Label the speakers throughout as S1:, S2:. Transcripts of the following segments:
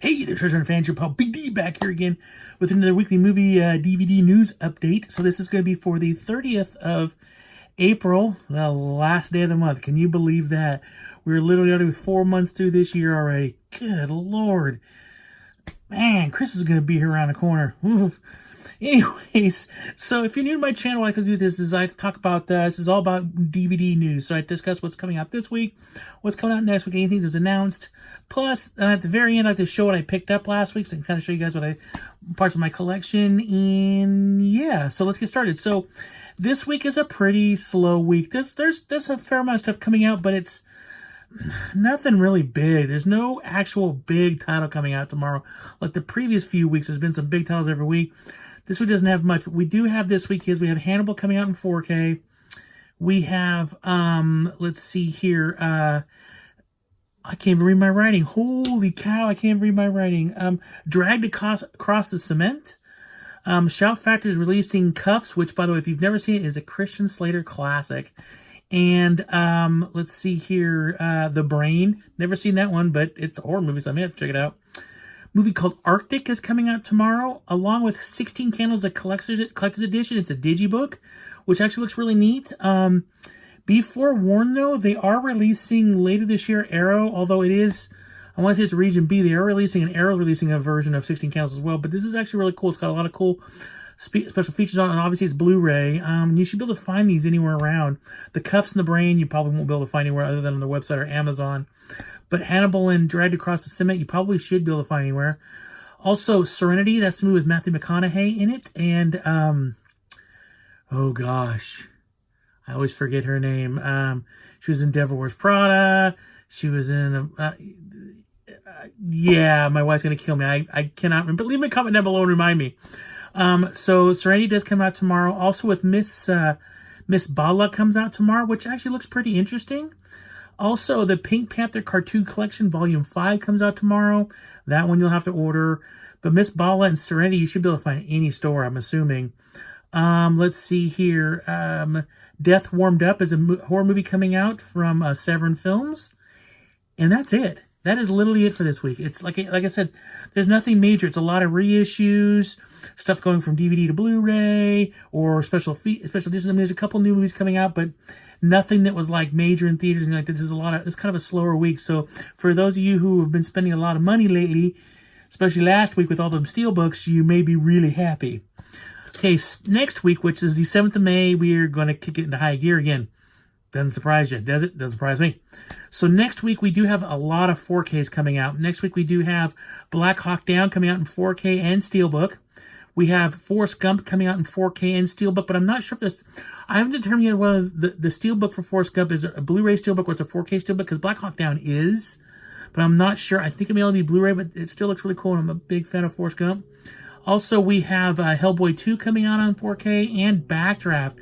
S1: Hey there, treasure and fans, your pal Big D back here again with another weekly movie DVD news update. So this is going to be for the 30th of April, the last day of the month. Can you believe that? We're literally already 4 months through this year already. Good Lord. Man, Chris is going to be here around the corner. Ooh. Anyways, so if you're new to my channel, what I like to do this is I talk about, this is all about DVD news. So I discuss what's coming out this week, what's coming out next week, anything that was announced. Plus, at the very end, I like to show what I picked up last week, so I can kind of show you guys parts of my collection. And yeah, so let's get started. So this week is a pretty slow week. There's a fair amount of stuff coming out, but it's nothing really big. There's no actual big title coming out tomorrow. Like the previous few weeks, there's been some big titles every week. This week doesn't have much. What we do have this week is we have Hannibal coming out in 4K. We have, let's see here, I can't even read my writing. Holy cow, I can't even read my writing. Dragged Across the Cement. Shout Factor is releasing Cuffs, which, by the way, if you've never seen it, is a Christian Slater classic. And let's see here, The Brain. Never seen that one, but it's a horror movie, so I may have to check it out. Movie called Arctic is coming out tomorrow, along with 16 Candles, a collector's edition. It's a digibook, which actually looks really neat. Be forewarned, though, they are releasing later this year Arrow, although it is, I want to say it's Region B. They are releasing, and Arrow's releasing a version of 16 Candles as well. But this is actually really cool. It's got a lot of cool special features on it, and obviously it's Blu-ray. You should be able to find these anywhere around. The Cuffs and the Brain, you probably won't be able to find anywhere other than on the website or Amazon. But Hannibal and Dragged Across the Cement, you probably should be able to find anywhere. Also, Serenity, that's the movie with Matthew McConaughey in it. And, oh gosh, I always forget her name. She was in Devil Wears Prada. She was in, yeah, my wife's going to kill me. I cannot remember. But leave me a comment down below and remind me. So Serenity does come out tomorrow. Also with Miss Bala comes out tomorrow, which actually looks pretty interesting. Also, the Pink Panther Cartoon Collection Volume 5 comes out tomorrow. That one you'll have to order. But Miss Bala and Serenity, you should be able to find any store, I'm assuming. Let's see here. Death Warmed Up is a horror movie coming out from Severin Films. And that's it. That is literally it for this week. It's like I said, there's nothing major. It's a lot of reissues, stuff going from DVD to Blu-ray, or special editions. I mean, there's a couple new movies coming out, but nothing that was like major in theaters and like this. It's kind of a slower week. So for those of you who have been spending a lot of money lately, especially last week with all them Steelbooks, you may be really happy. Okay, next week, which is the 7th of May, we are going to kick it into high gear again. Doesn't surprise you, does it? Doesn't surprise me. So next week, we do have a lot of 4Ks coming out. Next week, we do have Black Hawk Down coming out in 4K and Steelbook. We have Forrest Gump coming out in 4K and Steelbook, but I'm not sure if this... I haven't determined yet whether the Steelbook for Forrest Gump is a Blu-ray Steelbook or it's a 4K Steelbook, because Black Hawk Down is, but I'm not sure. I think it may only be Blu-ray, but it still looks really cool, and I'm a big fan of Forrest Gump. Also, we have Hellboy 2 coming out on 4K, and Backdraft,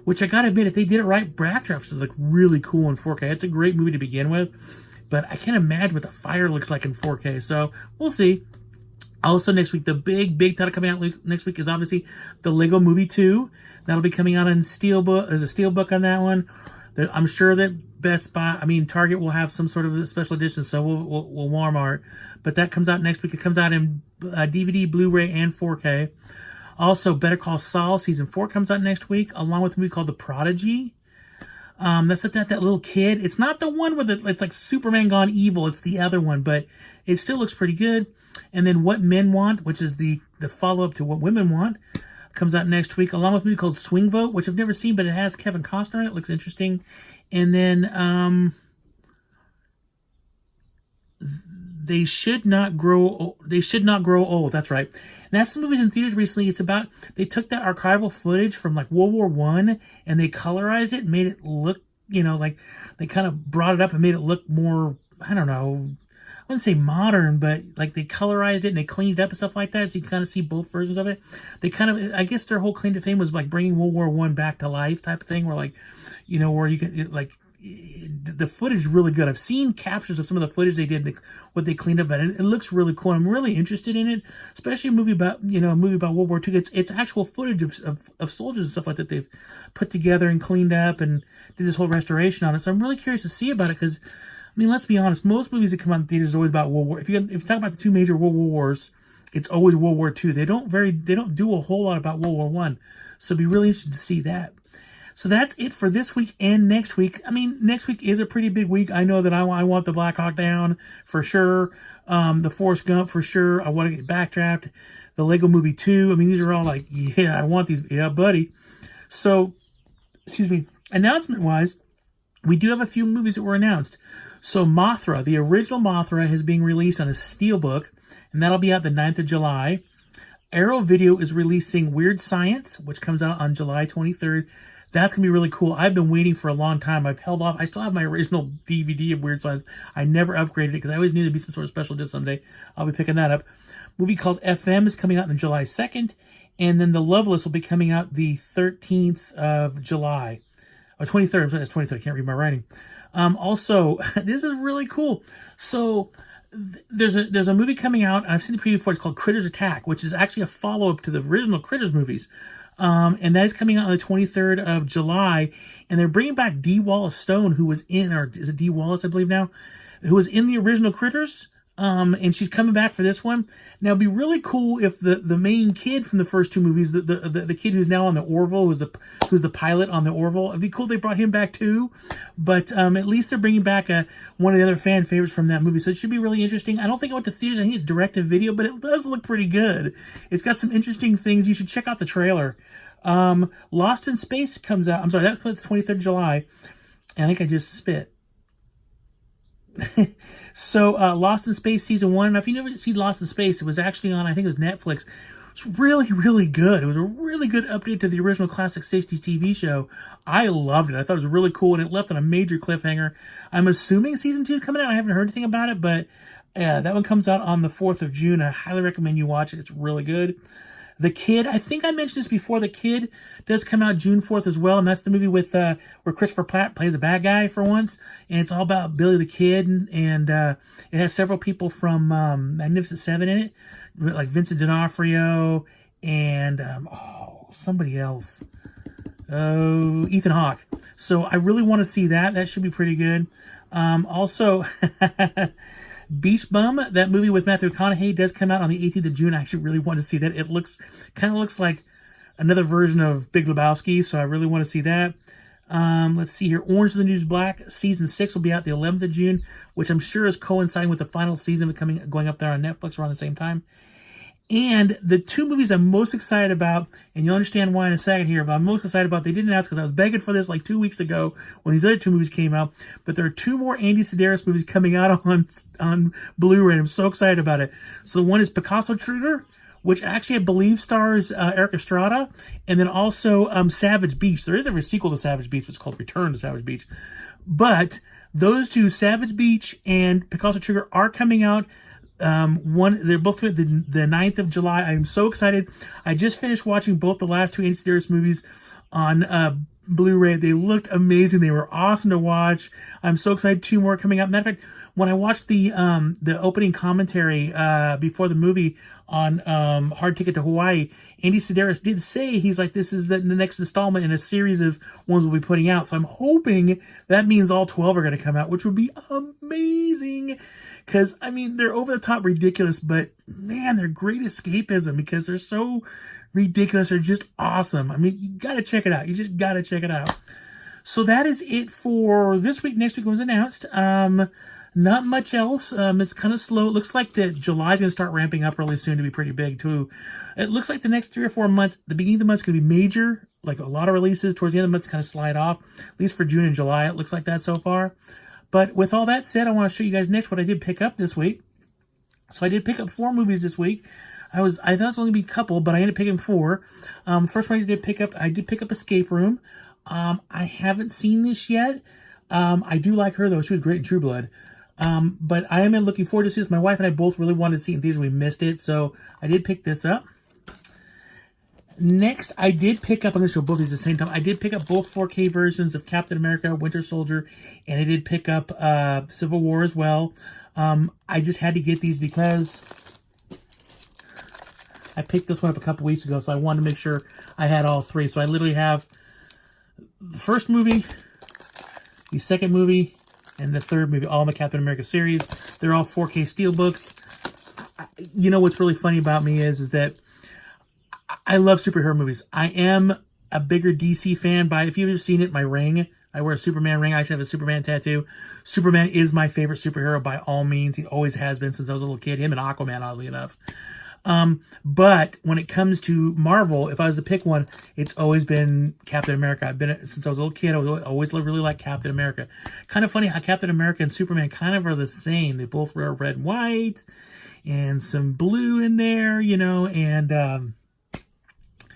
S1: which I gotta admit, if they did it right, Backdraft should look really cool in 4K. It's a great movie to begin with, but I can't imagine what the fire looks like in 4K, so we'll see. Also, next week, the big title coming out next week is obviously the Lego Movie 2. That'll be coming out in Steelbook. There's a Steelbook on that one. I'm sure that Target will have some sort of a special edition, so will Walmart. But that comes out next week. It comes out in DVD, Blu-ray, and 4K. Also, Better Call Saul Season 4 comes out next week, along with a movie called The Prodigy. That's that little kid. It's not the one with it's like Superman gone evil. It's the other one, but it still looks pretty good. And then What Men Want, which is the follow-up to What Women Want, comes out next week, along with a movie called Swing Vote, which I've never seen, but it has Kevin Costner in it. It looks interesting. And then They Should Not Grow Old. That's right. And that's the movie in theaters recently. It's about, they took that archival footage from like World War I and they colorized it, made it look, like they kind of brought it up and made it look more, I don't know, I wouldn't say modern, but like they colorized it and they cleaned it up and stuff like that, so you kind of see both versions of it. They kind of, I guess their whole claim to fame was like bringing World War I back to life type of thing, where like, where you can, the footage is really good. I've seen captures of some of the footage they did, what they cleaned up, and it looks really cool. I'm really interested in it, especially a movie about, World War II. It's actual footage of soldiers and stuff like that they've put together and cleaned up and did this whole restoration on it. So I'm really curious to see about it, because mean, let's be honest. Most movies that come out in theaters are always about World War. If you talk about the two major World Wars, it's always World War II. They don't do a whole lot about World War One. So it'd be really interesting to see that. So that's it for this week and next week. I mean, next week is a pretty big week. I know that I want the Black Hawk Down for sure. The Forrest Gump for sure. I want to get Backdraft. The Lego Movie 2. I mean, these are all like, yeah, I want these. Yeah, buddy. So, excuse me. Announcement-wise, we do have a few movies that were announced. So Mothra, the original Mothra, is being released on a Steelbook, and that'll be out the 9th of July. Arrow Video is releasing Weird Science, which comes out on July 23rd. That's going to be really cool. I've been waiting for a long time. I've held off. I still have my original DVD of Weird Science. I never upgraded it because I always knew there'd be some sort of special disc someday. I'll be picking that up. Movie called FM is coming out on July 2nd. And then The Loveless will be coming out the 13th of July. Or 23rd. I'm sorry, that's 23rd. I can't read my writing. Also, this is really cool. So there's a movie coming out. I've seen the preview for it. It's called Critters Attack, which is actually a follow-up to the original Critters movies. And that is coming out on the 23rd of July. And they're bringing back Dee Wallace Stone, who was in, or is it Dee Wallace, I believe now, who was in the original Critters. And she's coming back for this one. Now, it'd be really cool if the main kid from the first two movies, the kid who's now on the Orville, who's the pilot on the Orville, it'd be cool if they brought him back too. But at least they're bringing back one of the other fan favorites from that movie, so it should be really interesting. I don't think I went to theaters. I think it's direct-to-video, but it does look pretty good. It's got some interesting things. You should check out the trailer. Lost in Space comes out. I'm sorry, that's the 23rd of July. And I think I just spit. So, Lost in Space Season 1. Now, if you never see Lost in Space, it was actually on, I think it was Netflix. It's really, really good. It was a really good update to the original classic 60s TV show. I loved it. I thought it was really cool, and it left on a major cliffhanger. I'm assuming Season 2 is coming out. I haven't heard anything about it, but that one comes out on the 4th of June. I highly recommend you watch it. It's really good. The Kid, I think I mentioned this before. The Kid does come out June 4th as well, and that's the movie with where Christopher Pratt plays a bad guy for once, and it's all about Billy the Kid, and it has several people from Magnificent Seven in it, like Vincent D'Onofrio and somebody else. Oh, Ethan Hawke. So I really want to see that. That should be pretty good. Also, Beach Bum, that movie with Matthew McConaughey, does come out on the 18th of June. I actually really want to see that. It kind of looks like another version of Big Lebowski, so I really want to see that. Let's see here. Orange is the New Black Season 6 will be out the 11th of June, which I'm sure is coinciding with the final season going up there on Netflix around the same time. And the two movies I'm most excited about, and you'll understand why in a second here, but I'm most excited about, they didn't announce because I was begging for this like 2 weeks ago when these other two movies came out, but there are two more Andy Sedaris movies coming out on Blu-ray, and I'm so excited about it. So the one is Picasso Trigger, which actually I believe stars Eric Estrada, and then also Savage Beach. There is a sequel to Savage Beach, which is called Return to Savage Beach. But those two, Savage Beach and Picasso Trigger, are coming out. They're both the 9th of July. I am so excited. I just finished watching both the last two Andy Sedaris movies on Blu-ray. They looked amazing. They were awesome to watch. I'm so excited. Two more coming up. Matter of fact, when I watched the opening commentary before the movie on Hard Ticket to Hawaii, Andy Sedaris did say, he's like, this is the next installment in a series of ones we'll be putting out. So I'm hoping that means all 12 are going to come out, which would be amazing. Because, I mean, they're over-the-top ridiculous, but, man, they're great escapism because they're so ridiculous. They're just awesome. I mean, you got to check it out. You just got to check it out. So that is it for this week. Next week was announced. Not much else. It's kind of slow. It looks like that July's going to start ramping up really soon to be pretty big, too. It looks like the next 3 or 4 months, the beginning of the month is going to be major, like a lot of releases. Towards the end of the month, it's kind of slide off. At least for June and July, it looks like that so far. But with all that said, I want to show you guys next what I did pick up this week. So I did pick up 4 movies this week. I thought it was only be a couple, but I ended up picking 4. First one I did pick up Escape Room. I haven't seen this yet. I do like her though. She was great in True Blood. But I am looking forward to this. My wife and I both really wanted to see it in theaters. We missed it, so I did pick this up. Next, I did pick up, I'm going to show both these at the same time. I did pick up both 4K versions of Captain America, Winter Soldier, and I did pick up Civil War as well. I just had to get these because I picked this one up a couple weeks ago, so I wanted to make sure I had all 3. So I literally have the first movie, the second movie, and the third movie, all the Captain America series. They're all 4K Steelbooks. You know what's really funny about me is that I love superhero movies. I am a bigger DC fan by, if you've ever seen it, my ring. I wear a Superman ring. I actually have a Superman tattoo. Superman is my favorite superhero by all means. He always has been since I was a little kid. Him and Aquaman, oddly enough. But when it comes to Marvel, if I was to pick one, it's always been Captain America. I've been, since I was a little kid, I always really liked Captain America. Kind of funny how Captain America and Superman kind of are the same. They both wear red and white and some blue in there, you know, and,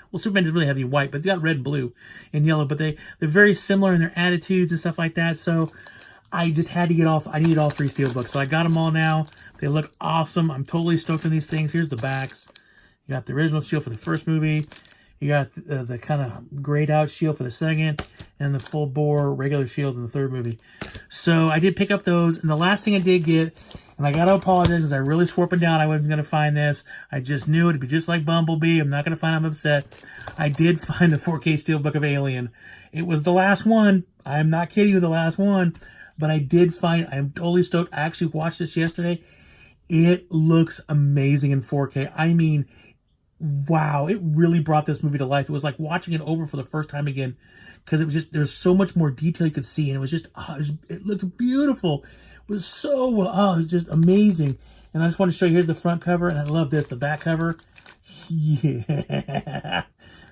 S1: well, Superman doesn't really have any white, but they got red and blue and yellow, but they're very similar in their attitudes and stuff like that. So I just had to get off. I needed all 3 Steelbooks. So I got them all now. They look awesome. I'm totally stoked on these things. Here's the backs. You got the original shield for the first movie. You got the kind of grayed out shield for the second, and the full bore regular shield in the third movie. So I did pick up those. And the last thing I did get, and I got to apologize because I really swore up and down I wasn't going to find this. I just knew it'd be just like Bumblebee. I'm not going to find I'm upset. I did find the 4K Steelbook of Alien. It was the last one. I'm not kidding you, the last one. But I did find, I am totally stoked. I actually watched this yesterday. It looks amazing in 4K. I mean, wow, it really brought this movie to life. It was like watching it over for the first time again, because it was just, there's so much more detail you could see, and it was just, it looked beautiful. It was so, it was just amazing. And I just want to show you, here's the front cover, and I love this, the back cover. Yeah.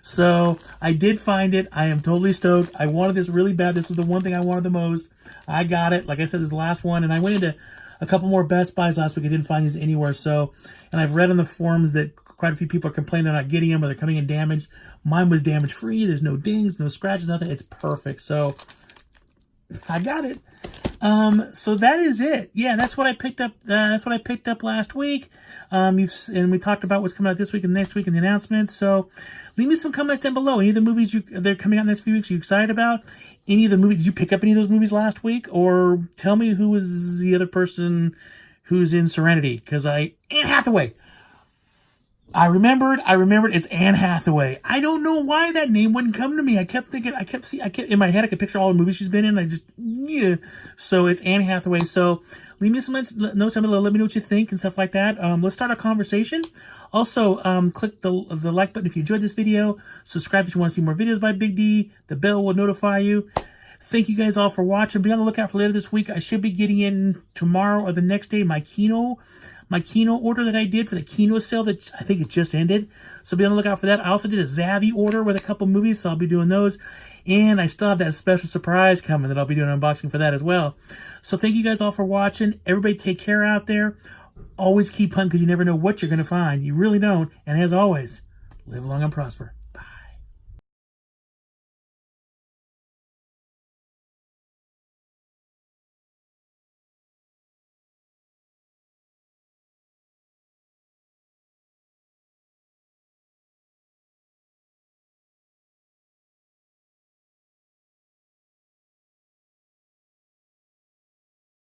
S1: So I did find it. I am totally stoked. I wanted this really bad. This was the one thing I wanted the most. I got it. Like I said, this is the last one. And I went into a couple more Best Buys last week. I didn't find these anywhere. So, and I've read on the forums that quite a few people are complaining they're not getting them or they're coming in damaged. Mine was damage free. There's no dings, no scratches, nothing. It's perfect. So I got it. So that is it. Yeah, that's what I picked up. That's what I picked up last week. And we talked about what's coming out this week and next week in the announcements. So leave me some comments down below. Any of the movies that are coming out in the next few weeks you excited about? Any of the movies, did you pick up any of those movies last week? Or tell me who was the other person who's in Serenity. Because Anne Hathaway. I remembered it's Anne Hathaway. I don't know why that name wouldn't come to me. I kept thinking, in my head, I could picture all the movies she's been in. Yeah. So it's Anne Hathaway. So leave me some notes down below. Let me know what you think and stuff like that. Let's start a conversation. Also, click the like button if you enjoyed this video. Subscribe if you want to see more videos by Big D. The bell will notify you. Thank you guys all for watching. Be on the lookout for later this week. I should be getting in tomorrow or the next day my Kino order that I did for the Kino sale that I think it just ended. So be on the lookout for that. I also did a Zavvi order with a couple movies, so I'll be doing those. And I still have that special surprise coming that I'll be doing an unboxing for that as well. So thank you guys all for watching. Everybody take care out there. Always keep hunting because you never know what you're going to find. You really don't. And as always, live long and prosper. Bye.